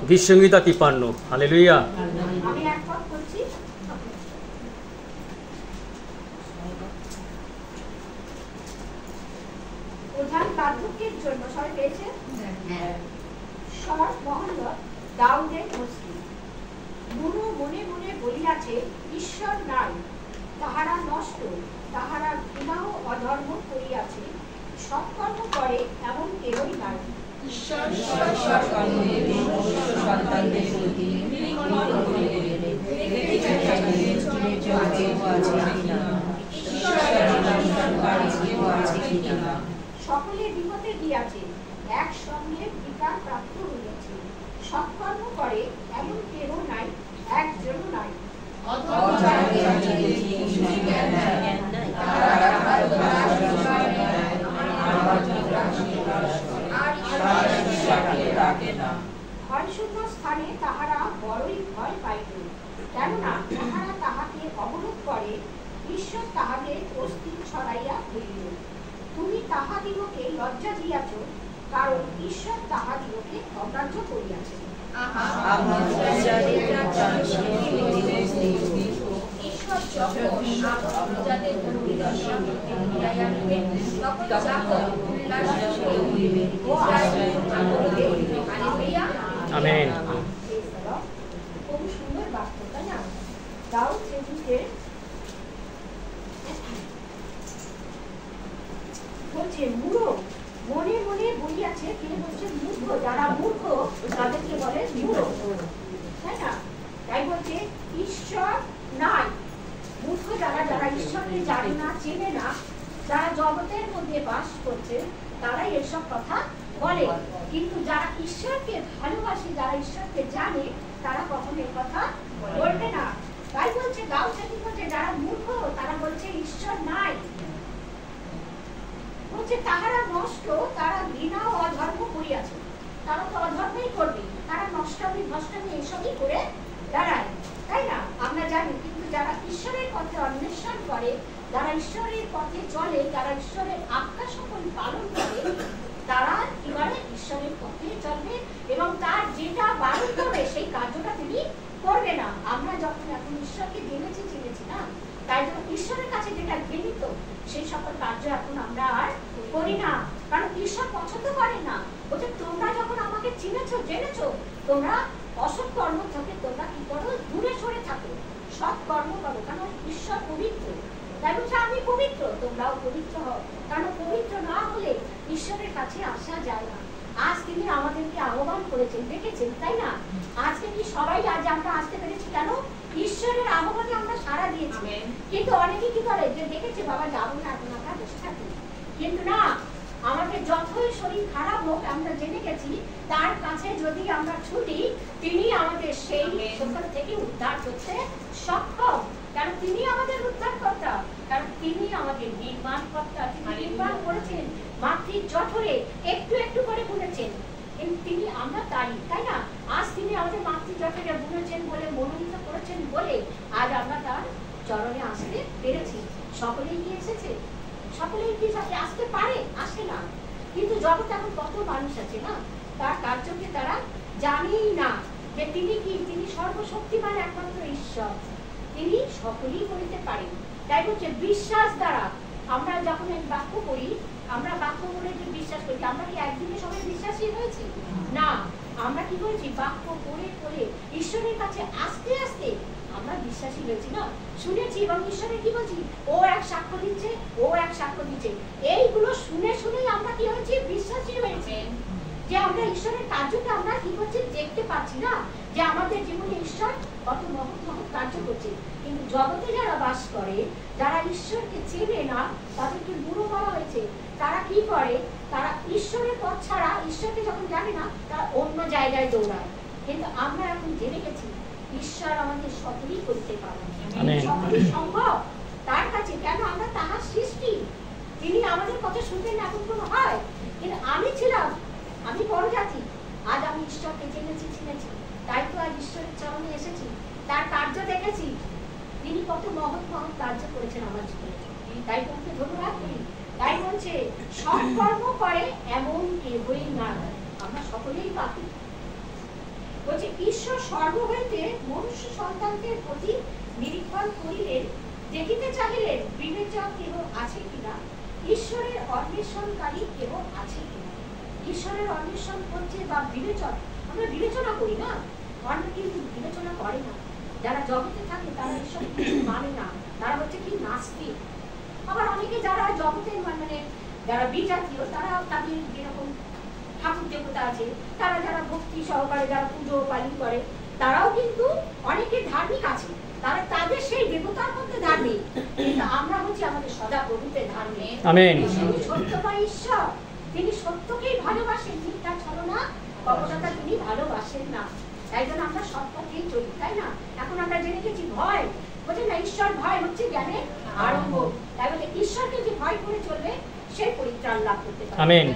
গীতসংহিতা 53। Hallelujah. আমি এক পদ করছি। প্রধান বার্ধক্যের জন্য সবাই পেয়েছে? স্বর মহল্ল দাউদের মসজিদ। বুড়ো মনে মনে বলিয়াছে, ঈশ্বর নাই, তাহারা নষ্ট, তাহারা ঘৃণা ও অধর্ম করিয়াছে, সৎকর্ম করে এমন কেহই নাই। ঈশ্বর সৎকর্মের সন্তানদের প্রতি সকলে বিপদে গিয়াছে, একসঙ্গে বিকার প্রাপ্ত হইয়াছে, সৎকর্ম করে এমন কেহ নাই, একজন নাই। ভয়শূন্য স্থানে তাহারা বড়ই ভয় পাইত, কেননা তাহারা তাহাকে অবরোধ করে, ঈশ্বর তাহাদের অস্থির ছড়াইয়া হইল। তুমি তাহাদিগকে লজ্জা দিয়াছ, কারণ ঈশ্বর তাহাদিগকে অগ্রাহ্য করিয়াছেন। আমেন। খুব সুন্দর বাক্য, তাই না? দাউদ সেদিকে বলছে মূঢ় মনে মনে বলিয়াছে, কে বলছে? মূর্খ। যারা মূর্খ তাদেরকে বলে মূঢ়, তাই না? তাই বলছে ঈশ্বর নাই। মূর্খ যারা, যারা ঈশ্বরকে জানে না, চেনে না, যারা জগতের মধ্যে বাস করছে, তারাই এসব কথা বলে। কিন্তু যারা ঈশ্বরকে ভালোবাসে, যারা ঈশ্বরকে জানে, তারা কখনো এ কথা বলবে না। তাই বলছে দাউদ সেদিন বলছে যারা মূর্খ তারা বলছে ঈশ্বর নাই। বলছে তাহারা নষ্ট, তারা ঘৃণা ও অধর্ম করিয়াছে। তারা তো অধর্মই করবে, তারা নষ্টামি ভষ্টামি এসবই করে দাঁড়ায়, তাই না? আমরা জানি। কিন্তু যারা ঈশ্বরের পথে অন্বেষণ করে, যারা ঈশ্বরের পথে চলে, যারা ঈশ্বরের আজ্ঞা সকল পালন করে, তারা কি করে? ঈশ্বরের পথে চলবে এবং তার যেটা বারণ করবে সেই কার্যটা তিনি করবে না। আমরা যখন এখন ঈশ্বরকে জেনেছি, চিনেছি না, তাই জন্য ঈশ্বরের কাছে যেটা ঘৃণিত সেই সকল কার্য এখন আমরা আর করি না, কারণ ঈশ্বর পছন্দ করে না। বলছে তোমরা যখন আমাকে চিনেছো, জেনেছো, তোমরা অসৎ কর্ম থেকে তোমরা কি করো? দূরে সরে থাকো, সৎ কর্ম করো, কারণ ঈশ্বর পবিত্র। তাই বলছে আমি পবিত্র, তোমরাও পবিত্র হও, কারণ পবিত্র না হলে ঈশ্বরের কাছে আসা যায় না। আজ তিনি আমাদেরকে আহ্বান করেছেন, ডেকেছেন, তাই না? আজকে কি সবাই আজ আমরা আসতে পেরেছি কেন? ঈশ্বরের আহ্বানে আমরা সাড়া দিয়েছি। কিন্তু অনেকে কি করে? যে দেখেছে বাবা যাবো না, এখন আমরা বসে থাকি। কিন্তু না, আমাদের যতই শরীর খারাপ হোক, আমরা জেনে গেছি তার কাছে যদি আমরা ছুটি, তিনি আমাদের সেই সকল থেকে উদ্ধার করতে সক্ষম। কারণ তিনি আমাদের উদ্ধারকর্তা, কারণ তিনি আমাদের নির্মাণ কর্তা। তিনি নির্মাণ করেছেন মাতৃর জঠরে, একটু একটু করে বুনেছেন। তিনি আমরা তাই, তাই না? আজ তিনি আমাদের মাতৃর জঠরে বুনেছেন বলে, মনোনীত করেছেন বলে আজ আমরা তার চরণে আসতে পেরেছি। সকলেই কি এসেছে? সকলেই কি আসতে পারে? আসে না। কিন্তু জগতে এখন কত মানুষ আছে না, তার কার্যকে তারা জানেই না যে তিনি কি? তিনি সর্বশক্তিমান একমাত্র ঈশ্বর, তিনি সকলেই করিতে পারেন। তাই বলছে বিশ্বাস দ্বারা আমরা যখন এক বাক্য করি, আমরা বাক্য বলে যে বিশ্বাস করি, আমরা কি একদিনে সবাই বিশ্বাসী হয়েছি? না, আমরা কি করেছি? বাক্য পড়ে পড়ে ঈশ্বরের কাছে আস্তে আস্তে আমরা বিশ্বাসী হয়েছি না, শুনেছি। এবং ঈশ্বরের কি বলছি? ও এক সাক্ষ্য দিচ্ছে, ও এক সাক্ষ্য দিচ্ছে, এইগুলো শুনে শুনেই আমরা কি হয়েছি? বিশ্বাসী হয়েছি। যে আমরা ঈশ্বরের কার্যকে আমরা কি করছি? দেখতে পাচ্ছি না, যে আমাদের জীবনে ঈশ্বর কত মহৎ মহৎ কার্য করছে। কিন্তু জগতে যারা বাস করে, যারা ঈশ্বরকে চেনে না, তাদেরকে বুড়ো বলা হয়েছে। তারা কি করে? তারা ঈশ্বরের পথ ছাড়া, ঈশ্বরকে যখন জানে না, তারা অন্য জায়গায় দৌড়ায়। কিন্তু আমরা এখন জেনে গেছি ঈশ্বর আমাদের সকলেই করতে পারে, সকলেই সম্ভব তার কাছে। কেন? আমরা তাহার সৃষ্টি, তিনি আমাদের কথা শুনতেন না, এখন কোনো হয়। কিন্তু আমি ছিলাম, আমি বড় জাতি, আজ আমি ঈশ্বরকে জেনেছি, চিনেছি, তাই তো আজ ঈশ্বরের চরণে এসেছি, তার কার্য দেখেছি, তিনি কত মহৎ মহৎ কার্য করেছেন আমার জীবনে। তাই তোমাকে ধন্যবাদ করি। তাই বলছে সৎকর্ম করে এমন কেহই না। আমরা সকলেই পাপী। বলছে ঈশ্বর স্বর্গ হইতে মনুষ্য সন্তানদের প্রতি নিরীক্ষণ করিলেন, দেখিতে চাহিলেন বিবেচক কেহ আছে কিনা, ঈশ্বরের অন্বেষণকারী কেহ আছে কিনা। ঈশ্বরের অন্বেষণ করছে বা বিবেচন, আমরা বিবেচনা করি না, অন্য কিন্তু বিবেচনা করে না। যারা জগতে থাকে তারা ঈশ্বর মানে না, তারা হচ্ছে কি নাস্তিক। আবার অনেকে যারা জগতের মানে যারা বিজাতীয়, তারা তাদের যেরকম ঠাকুর দেবতা আছে, তারা যারা ভক্তি সহকারে যারা পুজো পালন করে, তারাও কিন্তু অনেকে ধার্মিক আছে, তারা তাদের সেই দেবতার মধ্যে ধার্মিক। কিন্তু আমরা হচ্ছে আমাদের সদা প্রভুতে ধার্মিক। আমেন। তিনি সত্যময় ঈশ্বর, তিনি সত্যকেই ভালোবাসেন, মিথ্যা ছলনা কপটতা তিনি ভালোবাসেন না। তাই জন্য আমরা সৎপথেই চলি, তাই না? এখন আমরা জেনে গেছি ভয়, বলছে না ঈশ্বর ভয় হচ্ছে জ্ঞানের আরম্ভ। তাই বলে ঈশ্বরকে যে ভয় করে চলবে সে পরিত্রাণ লাভ করতে পারে। আমেন।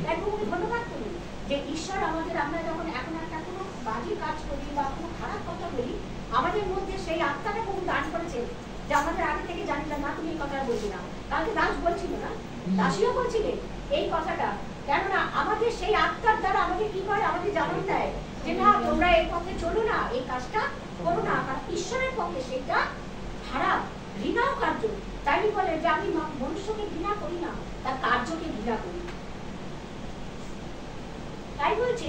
তাই প্রভুকে ধন্যবাদ করি যে ঈশ্বর আমাদের, আমরা যখন এখন একটা কোনো বাজে কাজ করি বা কোনো খারাপ কথা বলি, আমাদের মধ্যে সেই আত্মাটা প্রভু দান করেছে যে আমাদের আগে থেকে জানি না তুমি এই কথাটা বলবি না। কালকে দাস বলছিল না, দাসীও বলছিলেন এই কথাটা, কেননা আমাদের সেই আত্মার দ্বারা আমাদের কি করে, আমাদের জানান দেয় যে না তোমরা এই পথে চলো না, এই কাজটা করো না, কারণ ঈশ্বরের পক্ষে সেটা খারাপ, ঘৃণাও কার্য। তাই বলে যে আমি মনুষ্যকে ঘৃণা করি না, তার কার্যকে ঘৃণা করি। তাই বলছে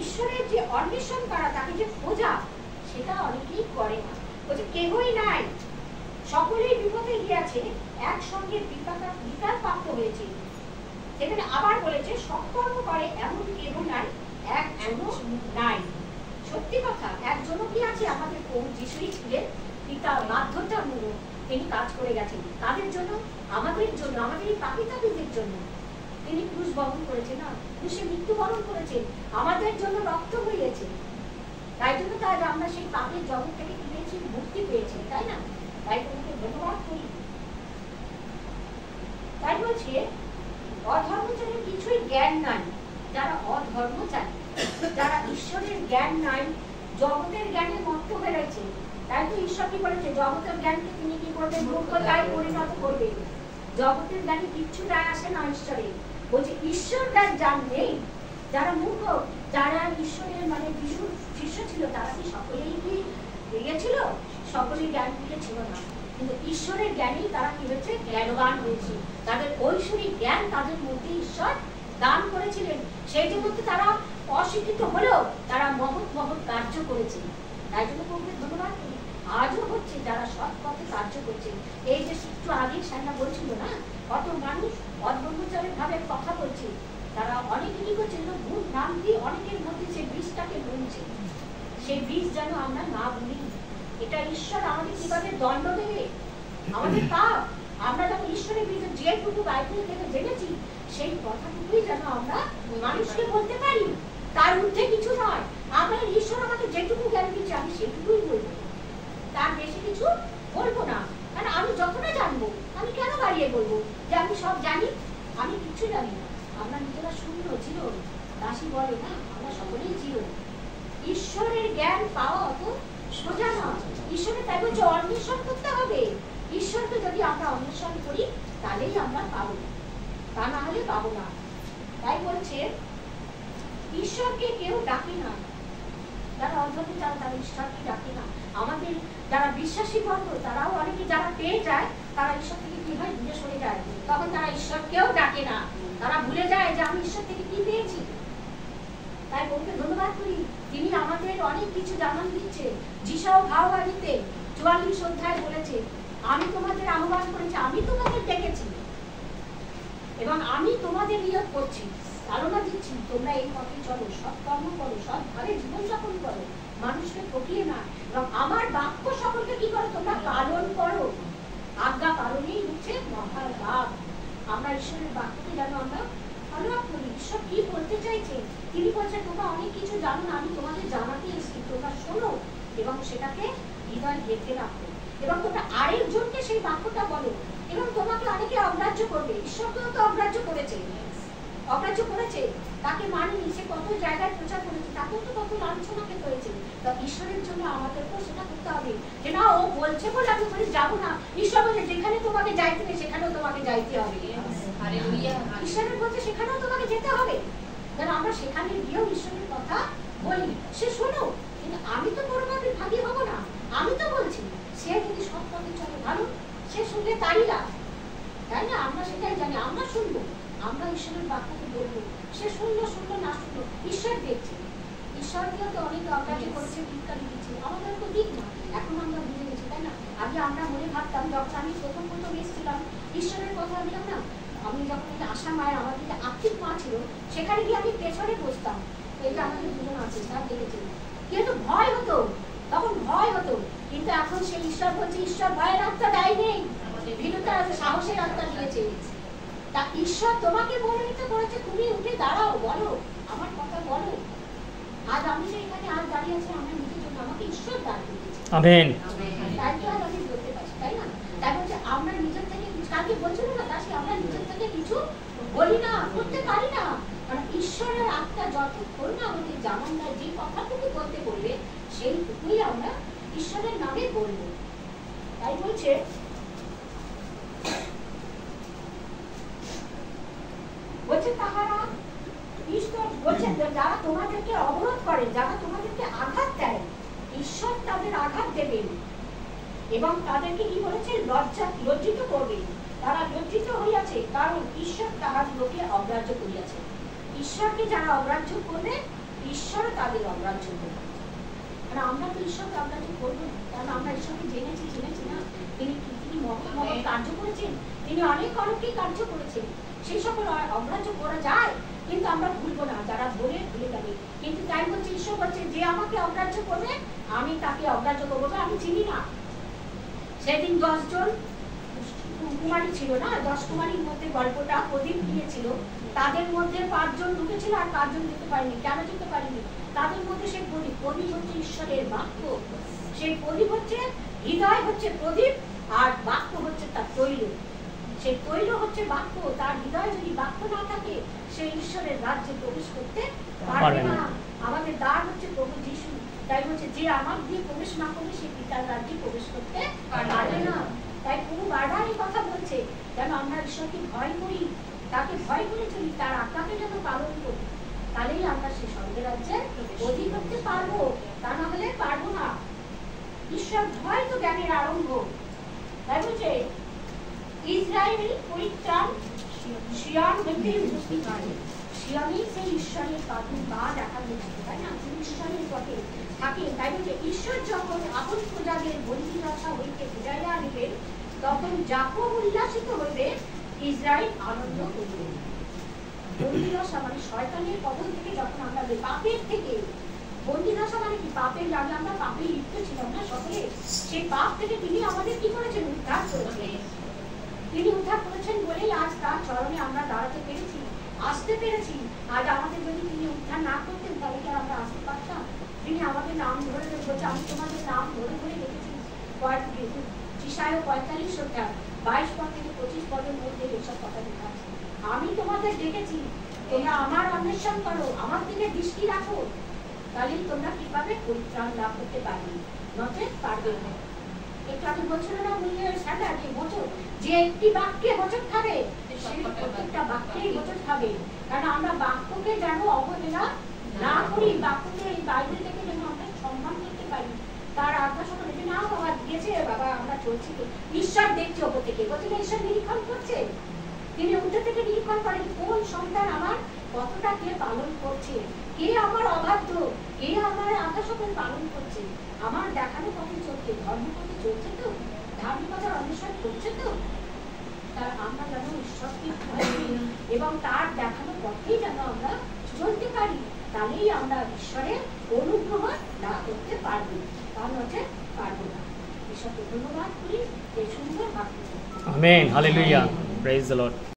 ঈশ্বরের যে অন্বেষণ করা, তাকে যে খোঁজা, সেটা অনেকেই করে না। বলছে কেহই নাই, সকলেই বিপদে গিয়াছে, একসঙ্গে বিকার প্রাপ্ত হয়েছে। সেখানে আবার বলেছে সৎকর্ম করে এমন কেহ নাই, একজনও নাই। সত্যি কথা, একজনও কি আছে? আমাদের প্রভু যিশুই ছিলেন পিতা বাধ্যতামূলক, তিনি কাজ করে গেছেন তাদের জন্য, আমাদের জন্য, আমাদের এই পাপিতাপীদের জন্য তিনি ক্রুশ বহন করেছেন, না ক্রুশে মৃত্যুবরণ করেছেন, আমাদের জন্য রক্ত হয়েছে। তাই জন্য তাই আমরা সেই পাপের জগৎ থেকে কি পেয়েছি? মুক্তি পেয়েছি, তাই না? তাই তোমাকে ধন্যবাদ করি। তাই বলছে অধর্মচারীর কিছুই জ্ঞান নাই। যারা অধর্মচারী, যারা ঈশ্বরের জ্ঞান নাই, জগতের জ্ঞানে মত্ত হয়ে রয়েছে, তাই তো ঈশ্বর কি বলেছে জগতের জ্ঞানকে তিনি কি করবেন? মূর্খতায় পরিণত করবেন। জগতের জ্ঞানে কিচ্ছু যায় আসে না ঈশ্বরের। বলছে ঈশ্বর তার জ্ঞান নেই। যারা মূর্খ, যারা ঈশ্বরের মানে যিশুর শিষ্য ছিল, তারা কি সকলেই কি ছিল? সকলেই জ্ঞান ছিল না, কিন্তু ঈশ্বরের জ্ঞানেই তারা কি হয়েছে? জ্ঞানবান হয়েছে। তাদের ঐশ্বরিক জ্ঞান তাদের মধ্যে ঈশ্বর দান করেছিলেন, সেই জন্য তারা অশিক্ষিত হলেও তারা মহৎ মহৎ কার্য করেছে। তাই জন্য প্রভুকে ধন্যবাদ করি। আজও হচ্ছে যারা সৎ পথে কার্য করছে। এই যে একটু আগে সাইনা বলছিল না, কত মানুষ অধর্মচারী ভাবে কথা বলছে, তারা অনেকে কি করছে? ভুল নাম দিয়ে অনেকের মধ্যে সেই বীজটাকে বুনছে। সেই বীজ যেন আমরা না বুনি। এটা ঈশ্বর আমাদের কিভাবে দণ্ড দেবে, আমাদের পাপ। আমরা যখন ঈশ্বরের বিরুদ্ধে যেটুকু বাইবেল থেকে জেনেছি, সেই কথাটুকুই যেন আমরা মানুষকে বলতে পারি, তার ঊর্ধ্বে কিছু নয়। আমরা ঈশ্বর আমাকে যেটুকু জ্ঞান দিচ্ছে আমি সেটুকুই বলবো, তার বেশি কিছু বলবো না। কারণ আমি যতটা জানবো, আমি কেন বাড়িয়ে বলবো যে আমি সব জানি? আমি কিছু জানি না। আমরা নিজেরা শূন্য, জিরো। দাসী বলে না, আমরা সকলেই জিরো। ঈশ্বরের জ্ঞান পাওয়া অত সোজা নয়। ঈশ্বরের তাই বলছে অন্বেষণ করতে হবে। ঈশ্বরকে যদি আমরা অন্বেষণ করি তাহলেই আমরা পাবো, তা না হলে পাবো না। তাই বলছে ঈশ্বরকে কেউ ডাকে না। যারা অন্ধকে যারা, তারা ঈশ্বরকে ডাকে না। আমাদের যারা বিশ্বাসী বর্গ, তারাও অনেকে যারা পেয়ে যায়, তারা ঈশ্বর থেকে কি হয়? দূরে সরে যায়। তখন তারা ঈশ্বরকেও ডাকে না, তারা ভুলে যায় যে আমি ঈশ্বর থেকে কি পেয়েছি। তাই ওকে ধন্যবাদ করি, তিনি আমাদের অনেক কিছু জানান দিচ্ছে। যিশাও ভাওবাণীতে 44 অধ্যায় বলেছে, আমি তোমাদের আহ্বান করেছি, আমি তোমাদের ডেকেছি এবং আমি তোমাদের নিয়োগ করছি, ধারণা দিচ্ছি তোমরা এই পথে চলো, সৎকর্ম করো, সৎভাবে জীবনযাপন করো, মানুষকে ঠকিয়ে না, এবং আমার বাক্য সকলকে কি করো? তোমরা পালন করো। আজ্ঞা পালনেই হচ্ছে মহালাভ। আমরা ঈশ্বরের বাক্যকে যেন আমরা অনুভব করি। ঈশ্বর কি বলতে চাইছে? তিনি বলছেন তোমরা অনেক কিছু জানো না, আমি তোমাদের জানাতে এসেছি, তোমরা শোনো এবং সেটাকে হৃদয় গেঁথে রাখো, এবং তোমরা আরেকজনকে সেই বাক্যটা বলো। এবং তোমাকে অনেকে অগ্রাহ্য করবে, ঈশ্বরকেও তো অগ্রাহ্য করেছে, অগ্রাহ্য করেছে, তাকে মানেনি, সে কত জায়গায় প্রচার করেছে, তাকেও তো কত লাঞ্ছনা খেতে হয়েছে। তা ঈশ্বরের জন্য আমাদেরকেও সেটা করতে হবে যে না, ও বলছে বলে আমি ওখানে যাবো না। ঈশ্বর বলছে যেখানে তোমাকে যাইতে হবে সেখানেও তোমাকে যাইতে হবে। ঈশ্বরের বলছে সেখানেও তোমাকে যেতে হবে, যেন আমরা সেখানে গিয়েও ঈশ্বরের কথা বলি। সে ঈশ্বরকেও তো অনেক অগ্রাহ্য করেছে, বিজ্ঞানী দিচ্ছে, আমাদের তো দিক না। এখন আমরা বুঝে গেছি, তাই না? আগে আমরা মনে ভাবতাম, যখন আমি প্রথম এসেছিলাম ঈশ্বরের কথা বললাম না, আমি যখন আশা মায়ের আমার দিকে আর্থিক মা ছিল, সেখানে গিয়ে আমি পেছনে বসতাম। এই যে আমাদের দুজন আছে, তার দেখেছেন, কিন্তু ভয় হতো, তখন ভয় হতো। কিন্তু এখন সেই ঈশ্বর বলছে, ঈশ্বর ভয়ের আত্মা দেয় নেই, ভীরুতা সাহসের আত্মা দিয়েছে। তা ঈশ্বর তোমাকে মনোনীত করেছে, তুমি উঠে দাঁড়াও, বলো, আমার কথা বলো। আজ আমি যে এখানে আজ দাঁড়িয়ে আছি, আমার নিজের জন্য আমাকে ঈশ্বর দাঁড়িয়ে দিয়েছে। আমেন। তাই তো আজ আমি বলতে পারছি, তাই না? তাই বলছে আমরা নিজের থেকে, কালকে বলছিল না দাসী, আমরা নিজের থেকে কিছু বলি না, করতে পারি না। কারণ ঈশ্বরের আত্মা যতক্ষণ না আমাদের জানান না, যে কথাটুকু বলতে বলবে সেইটুকুই আমরা ঈশ্বরের নামে বলবো। তাই বলছে তাহারা ঈশ্বর বলছে, যারা তোমাদেরকে অবরোধ করে, যারা তোমাদেরকে আঘাত দেয়, ঈশ্বর তাদের আঘাত দেবেন এবং তাদেরকে কি বলেছে, লজ্জিত করবেন। তারা লজ্জিত হইয়াছে, কারণ ঈশ্বর তাহার লোকে অগ্রাহ্য করিয়াছে। ঈশ্বরকে যারা অগ্রাহ্য করবে, ঈশ্বর তাদের অগ্রাহ্য করবে। কারণ আমরা তো ঈশ্বরকে অগ্রাহ্য করবো না, কারণ আমরা ঈশ্বরকে জেনেছি না, তিনি মহৎ কার্য করেছেন, তিনি অনেক অলৌকিক কার্য করেছেন, সেই সকল অগ্রাহ্য করা যায়, কিন্তু আমরা ভুলবো না, যারা ভুলে যাবে। কিন্তু তাই বলছে, ঈশ্বর বলছে, যে আমাকে অগ্রাহ্য করবে আমি তাকে অগ্রাহ্য করবো, আমি চিনি না। সেদিন 10 জন কুমারী ছিল না, 10 কুমারীর মধ্যে গল্পটা প্রদীপ দিয়েছিল, তাদের মধ্যে 5 জন ঢুকেছিল আর 5 জন যেতে পারেনি। কেন যেতে পারেনি? তাদের মধ্যে সেই প্রদীপ হচ্ছে ঈশ্বরের বাক্য, সেই প্রদীপ হচ্ছে হৃদয়, হচ্ছে প্রদীপ, আর বাক্য হচ্ছে তার তৈল। সেই তৈল হচ্ছে বাক্য, তার হৃদয় যদি বাক্য না থাকে, সে ঈশ্বরের রাজ্যে প্রবেশ করতে পারবে না। আমাদের দ্বার হচ্ছে প্রভু যিশু। তাই বলছে, যে আমার দিয়ে প্রবেশ না করবে সে পিতার রাজ্যে প্রবেশ করতে পারবে না। তাই কোনো বারবার এই কথা বলছে, যেন আমরা ঈশ্বরকে ভয় করি, তাকে ভয় করে চলি, তার আজ্ঞাকে যেন পালন করি, তাহলেই আমরা সে স্বর্গের রাজ্যে অধিক করতে পারবো, তা না হলে পারবো না। ঈশ্বর ভয় তো জ্ঞানের আরম্ভ। তাই বলছে, ইসরায়েল পরিত্রাণ শিয়ন হইতে উপস্থিত হয়। শিয়নই সেই ঈশ্বরের পা দেখা দিচ্ছে, তাই না? ঈশ্বরের পথে থাকে। তাই বলছে, ঈশ্বর যখন আপন প্রজাদের বন্দী দশা হইতে ফিরাইয়া আনিবেন, তখন যাকব উল্লাসিত হইবে, ইসরায়েল আনন্দ করিবে। বন্দী দশা মানে শয়তানের কবল থেকে যখন আমরা, পাপের থেকে বন্দী দশা মানে কি? পাপের আগে আমরা পাপে লিপ্ত ছিলাম না সকলে, সেই পাপ থেকে তিনি আমাদের কি করেছেন? উদ্ধার করেছেন। তিনি উদ্ধার করেছেন বলেই আজ তার চরণে আমরা দাঁড়াতে পেরেছি, আসতে পেরেছি। আজ আমাদের যদি তিনি উদ্ধার না করতেন, তাহলে কি আমরা আসতে পারতাম? তিনি আমাদের নাম ধরে বলছে, আমি তোমাদের নাম ধরে ধরে রেখেছি। যিশায়া 45 অধ্যায় 22 পদ থেকে 25 পদের মধ্যে এসব কথা লেখা আছে। আমি তোমাদের ডেকেছি, তোমরা আমার অন্বেষণ করো, আমার দিকে দৃষ্টি রাখো, তাহলেই তোমরা কি পাবে? পরিত্রাণ লাভ করতে পারবে, নচেৎ পারবে না। একটু আগে বলছিল না মূল্যের সাদা যে বছর, যে একটি বাক্যে বছর খাবে, সেই প্রত্যেকটা বাক্যেই বছর খাবে। কারণ আমরা বাক্যকে যেন অবহেলা না করি, বাক্যকে এই বাইবেল থেকে যেন আমরা সম্মান করতে পারি, তার আজ্ঞা সকলে যে না বাবা দিয়েছে, বাবা আমরা চলছি। ঈশ্বর দেখছে ওপর থেকে, বলছে ঈশ্বর নিরীক্ষণ করছে, তিনি উঠে থেকে নিরীক্ষণ করেন কোন সন্তান আমার কতটা কে পালন করছে, কে আমার অবাধ্য, কে আমার আজ্ঞা সকল পালন করছে, আমার দেখানো পথে চলছে, ধর্ম পথে চলছে তো, ধার্মিকতার অনুসরণ করছে তো। তার আমরা যেন ঈশ্বরকে ভয় করি এবং তার দেখানো পথেই যেন আমরা চলতে পারি, তাহলেই আমরা ঈশ্বরের অনুগ্রহ লাভ করতে পারবো, তা নচেৎ পারবো না। ঈশ্বরকে ধন্যবাদ করি এই সুন্দর বাক্য। Amen, hallelujah, praise the Lord.